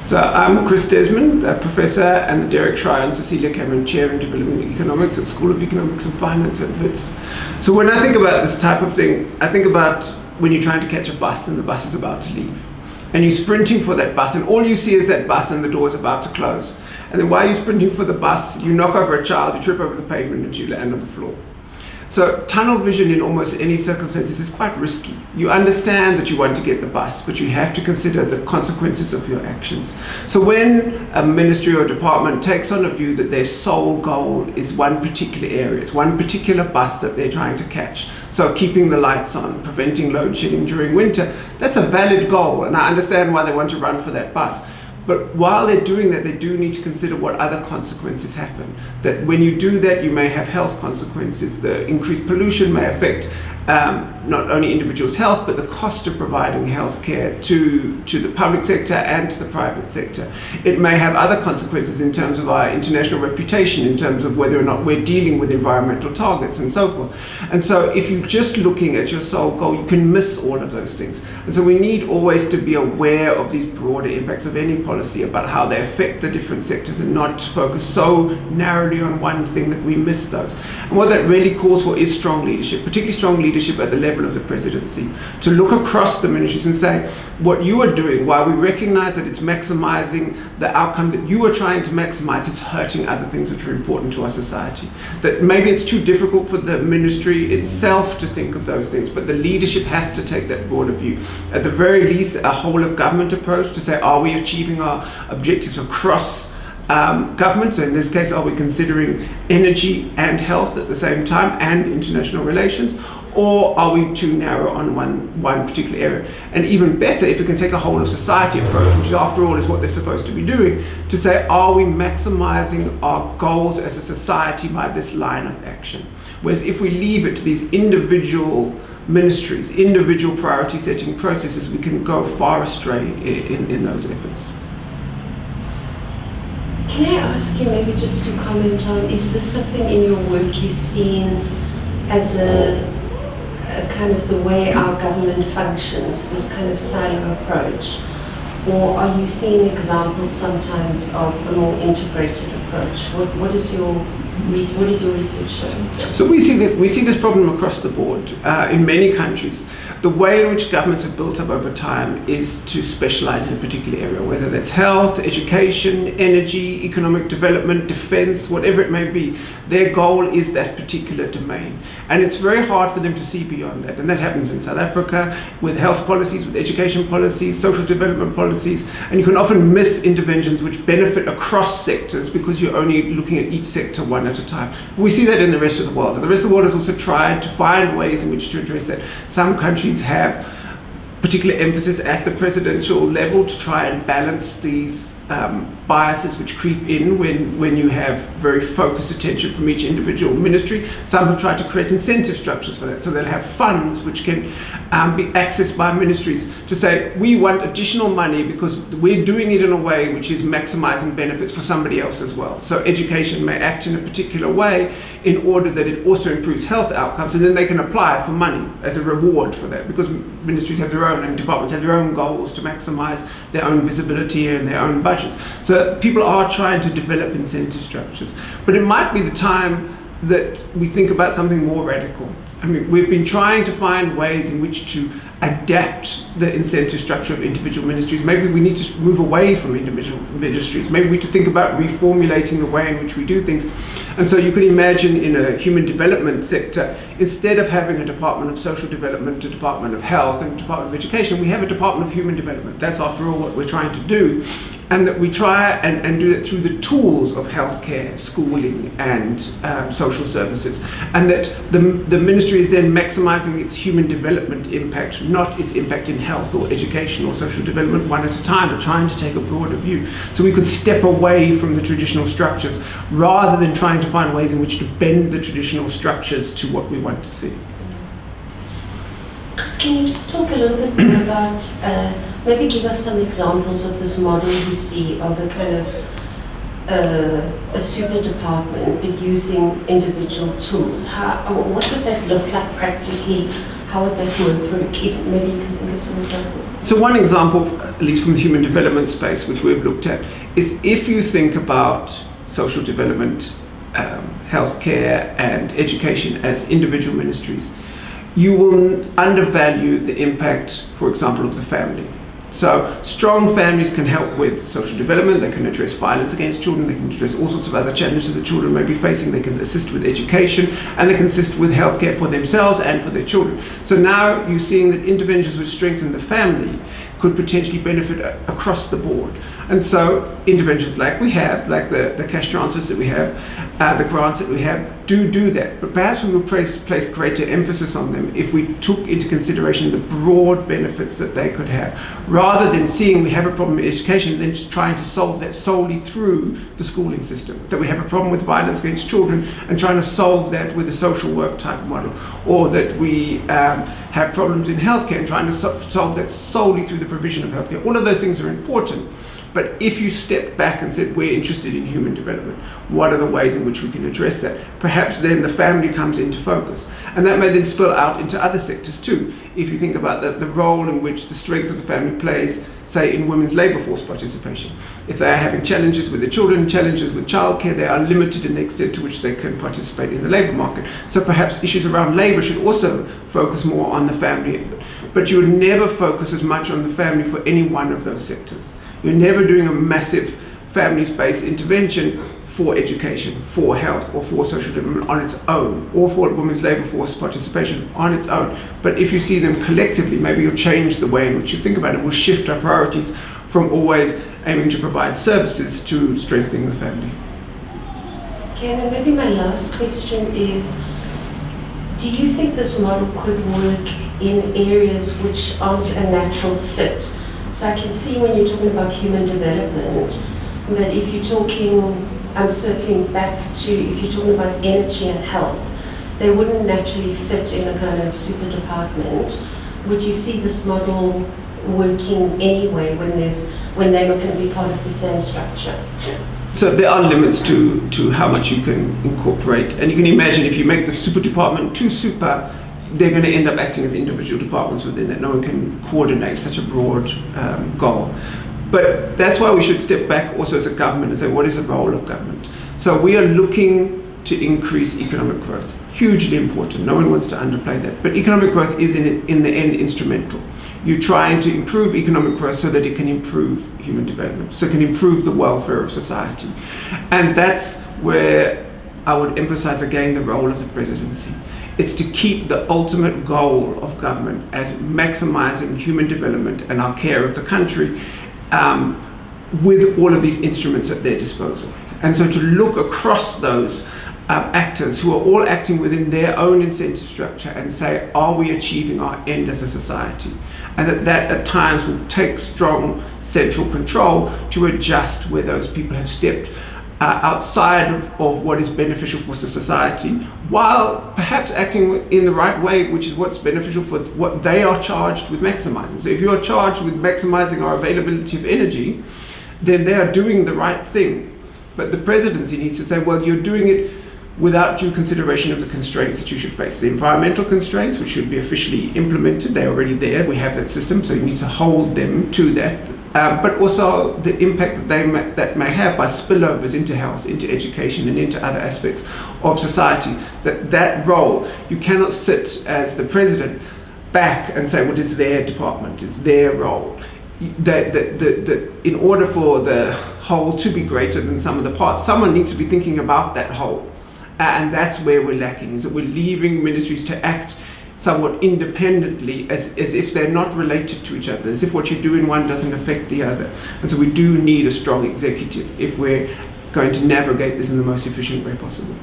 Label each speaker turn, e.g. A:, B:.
A: So I'm Chris Desmond, a professor and the Derek Schrier and Cecily Chair in Development Economics at School of Economics and Finance at Wits. So when I think about this type of thing, I think about when you're trying to catch a bus and the bus is about to leave. And you're sprinting for that bus and all you see is that bus and the door is about to close. And then while you're sprinting for the bus, you knock over a child, you trip over the pavement and you land on the floor. So tunnel vision in almost any circumstances is quite risky. You understand that you want to get the bus, but you have to consider the consequences of your actions. So when a ministry or department takes on a view that their sole goal is one particular area, it's one particular bus that they're trying to catch, so keeping the lights on, preventing load shedding during winter, that's a valid goal, and I understand why they want to run for that bus. But while they're doing that, they do need to consider what other consequences happen. That when you do that, you may have health consequences. The increased pollution may affect not only individuals' health, but the cost of providing health care to the public sector and to the private sector. It may have other consequences in terms of our international reputation, in terms of whether or not we're dealing with environmental targets and so forth. And so if you're just looking at your sole goal, you can miss all of those things. And so we need always to be aware of these broader impacts of any policy about how they affect the different sectors and not to focus so narrowly on one thing that we miss those. And what that really calls for is strong leadership, particularly strong leadership at the level of the presidency, to look across the ministries and say, what you are doing, while we recognize that it's maximizing the outcome that you are trying to maximize, it's hurting other things which are important to our society. That maybe it's too difficult for the ministry itself to think of those things, but the leadership has to take that broader view. At the very least, a whole of government approach to say, are we achieving our objectives across government? So in this case, are we considering energy and health at the same time and international relations? Or are we too narrow on one particular area? And even better, if we can take a whole of society approach, which after all is what they're supposed to be doing, to say, are we maximizing our goals as a society by this line of action? Whereas if we leave it to these individual ministries, individual priority setting processes, we can go far astray in those efforts.
B: Can I ask you maybe just to comment on, is this something in your work you've seen as a kind of the way our government functions, this kind of silo approach? Or are you seeing examples sometimes of a more integrated approach? What is your research showing?
A: So we see this problem across the board in many countries. The way in which governments have built up over time is to specialize in a particular area, whether that's health, education, energy, economic development, defense, whatever it may be. Their goal is that particular domain. And it's very hard for them to see beyond that. And that happens in South Africa with health policies, with education policies, social development policies. And you can often miss interventions which benefit across sectors because you're only looking at each sector one at a time. We see that in the rest of the world. And the rest of the world has also tried to find ways in which to address that. Some countries have particular emphasis at the presidential level to try and balance these biases which creep in when you have very focused attention from each individual ministry. Some have tried to create incentive structures for that, so they'll have funds which can be accessed by ministries to say, we want additional money because we're doing it in a way which is maximizing benefits for somebody else as well. So education may act in a particular way in order that it also improves health outcomes, and then they can apply for money as a reward for that, because ministries have their own and departments have their own goals to maximize their own visibility and their own budgets. So people are trying to develop incentive structures, but it might be the time that we think about something more radical. I mean, we've been trying to find ways in which to adapt the incentive structure of individual ministries. Maybe we need to move away from individual ministries. Maybe we need to think about reformulating the way in which we do things. And so you could imagine in a human development sector, instead of having a Department of Social Development, a Department of Health, and a Department of Education, we have a Department of Human Development. That's after all what we're trying to do. And that we try and do it through the tools of healthcare, schooling, and social services. And that the ministry is then maximizing its human development impact, not its impact in health or education or social development one at a time, but trying to take a broader view. So we could step away from the traditional structures rather than trying to find ways in which to bend the traditional structures to what we want to see.
B: Chris, can you just talk a little bit more about, maybe give us some examples of this model you see of a kind of a super department but using individual tools? What would that look like practically? How would that work? Maybe you can think of give some examples?
A: So one example, at least from the human development space, which we've looked at, is if you think about social development, healthcare and education as individual ministries, you will undervalue the impact, for example, of the family. So strong families can help with social development, they can address violence against children, they can address all sorts of other challenges that children may be facing, they can assist with education, and they can assist with healthcare for themselves and for their children. So now you're seeing that interventions which strengthen the family could potentially benefit across the board. And so interventions like we have, like the cash transfers that we have, the grants that we have, do that. But perhaps we will place greater emphasis on them if we took into consideration the broad benefits that they could have, rather than seeing we have a problem in education and then just trying to solve that solely through the schooling system. That we have a problem with violence against children and trying to solve that with a social work type model, or that we have problems in healthcare and trying to solve that solely through the provision of healthcare. All of those things are important. But if you stepped back and said, we're interested in human development, what are the ways in which we can address that? Perhaps then the family comes into focus. And that may then spill out into other sectors too. If you think about the role in which the strength of the family plays, say, in women's labour force participation. If they are having challenges with their children, challenges with childcare, they are limited in the extent to which they can participate in the labour market. So perhaps issues around labour should also focus more on the family. But you would never focus as much on the family for any one of those sectors. You're never doing a massive family-based intervention for education, for health, or for social development on its own, or for women's labour force participation on its own. But if you see them collectively, maybe you'll change the way in which you think about it. We'll shift our priorities from always aiming to provide services to strengthening the family.
B: Okay, and then maybe my last question is, do you think this model could work in areas which aren't a natural fit? So I can see when you're talking about human development, but if you're talking, I'm circling back to, if you're talking about energy and health, they wouldn't naturally fit in a kind of super department. Would you see this model working anyway when they're not going to be part of the same structure?
A: So there are limits to how much you can incorporate. And you can imagine if you make the super department too super, they're going to end up acting as individual departments within that. No one can coordinate such a broad goal. But that's why we should step back also as a government and say, what is the role of government? So we are looking to increase economic growth. Hugely important. No one wants to underplay that. But economic growth is in the end instrumental. You're trying to improve economic growth so that it can improve human development, so it can improve the welfare of society. And that's where I would emphasize again the role of the presidency. It's to keep the ultimate goal of government as maximizing human development and our care of the country with all of these instruments at their disposal. And so to look across those actors who are all acting within their own incentive structure and say, are we achieving our end as a society? And that at times will take strong central control to adjust where those people have stepped outside of what is beneficial for society, while perhaps acting in the right way, which is what's beneficial for what they are charged with maximizing. So if you are charged with maximizing our availability of energy, then they are doing the right thing. But the presidency needs to say, well, you're doing it without due consideration of the constraints that you should face. The environmental constraints, which should be officially implemented, they're already there, we have that system, so you need to hold them to that. But also the impact that may have by spillovers into health, into education, and into other aspects of society. That role, you cannot sit as the president back and say, well, it's their department, it's their role. In order for the whole to be greater than some of the parts, someone needs to be thinking about that whole. And that's where we're lacking, is that we're leaving ministries to act somewhat independently, as if they're not related to each other, as if what you do in one doesn't affect the other. And so we do need a strong executive if we're going to navigate this in the most efficient way possible.